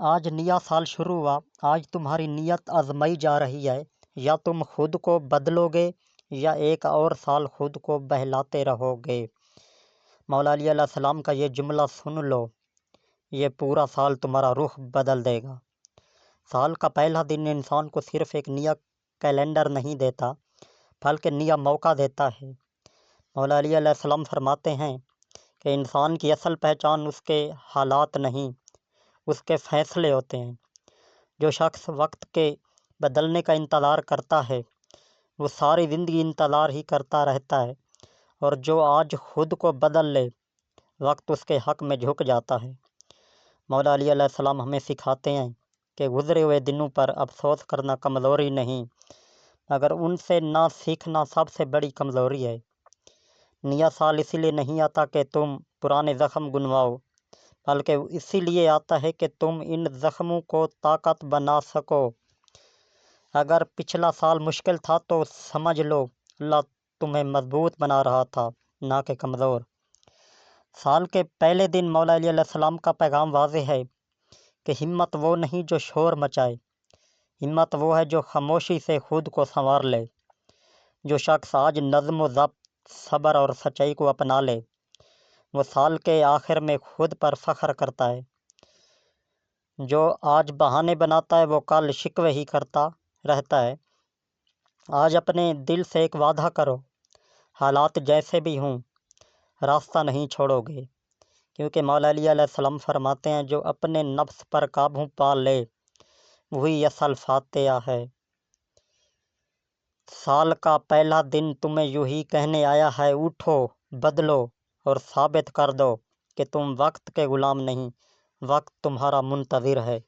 آج نیا سال شروع ہوا، آج تمہاری نیت آزمائی جا رہی ہے، یا تم خود کو بدلو گے یا ایک اور سال خود کو بہلاتے رہو گے۔ مولا علی علیہ السلام کا یہ جملہ سن لو، یہ پورا سال تمہارا رخ بدل دے گا۔ سال کا پہلا دن انسان کو صرف ایک نیا کیلنڈر نہیں دیتا، بلکہ نیا موقع دیتا ہے۔ مولا علی علیہ السلام فرماتے ہیں کہ انسان کی اصل پہچان اس کے حالات نہیں، اس کے فیصلے ہوتے ہیں۔ جو شخص وقت کے بدلنے کا انتظار کرتا ہے وہ ساری زندگی انتظار ہی کرتا رہتا ہے، اور جو آج خود کو بدل لے وقت اس کے حق میں جھک جاتا ہے۔ مولا علی علیہ السلام ہمیں سکھاتے ہیں کہ گزرے ہوئے دنوں پر افسوس کرنا کمزوری نہیں، مگر ان سے نہ سیکھنا سب سے بڑی کمزوری ہے۔ نیا سال اسی لیے نہیں آتا کہ تم پرانے زخم گنواؤ، بلکہ اسی لیے آتا ہے کہ تم ان زخموں کو طاقت بنا سکو۔ اگر پچھلا سال مشکل تھا تو سمجھ لو اللہ تمہیں مضبوط بنا رہا تھا، نہ کہ کمزور۔ سال کے پہلے دن مولا علی علیہ السلام کا پیغام واضح ہے کہ ہمت وہ نہیں جو شور مچائے، ہمت وہ ہے جو خاموشی سے خود کو سنوار لے۔ جو شخص آج نظم و ضبط، صبر اور سچائی کو اپنا لے، وہ سال کے آخر میں خود پر فخر کرتا ہے۔ جو آج بہانے بناتا ہے وہ کل شکوے ہی کرتا رہتا ہے۔ آج اپنے دل سے ایک وعدہ کرو، حالات جیسے بھی ہوں راستہ نہیں چھوڑو گے، کیونکہ مولا علی علیہ السلام فرماتے ہیں جو اپنے نفس پر قابو پا لے وہی اصل فاتح ہے۔ سال کا پہلا دن تمہیں یوں ہی کہنے آیا ہے، اٹھو، بدلو اور ثابت کر دو کہ تم وقت کے غلام نہیں، وقت تمہارا منتظر ہے۔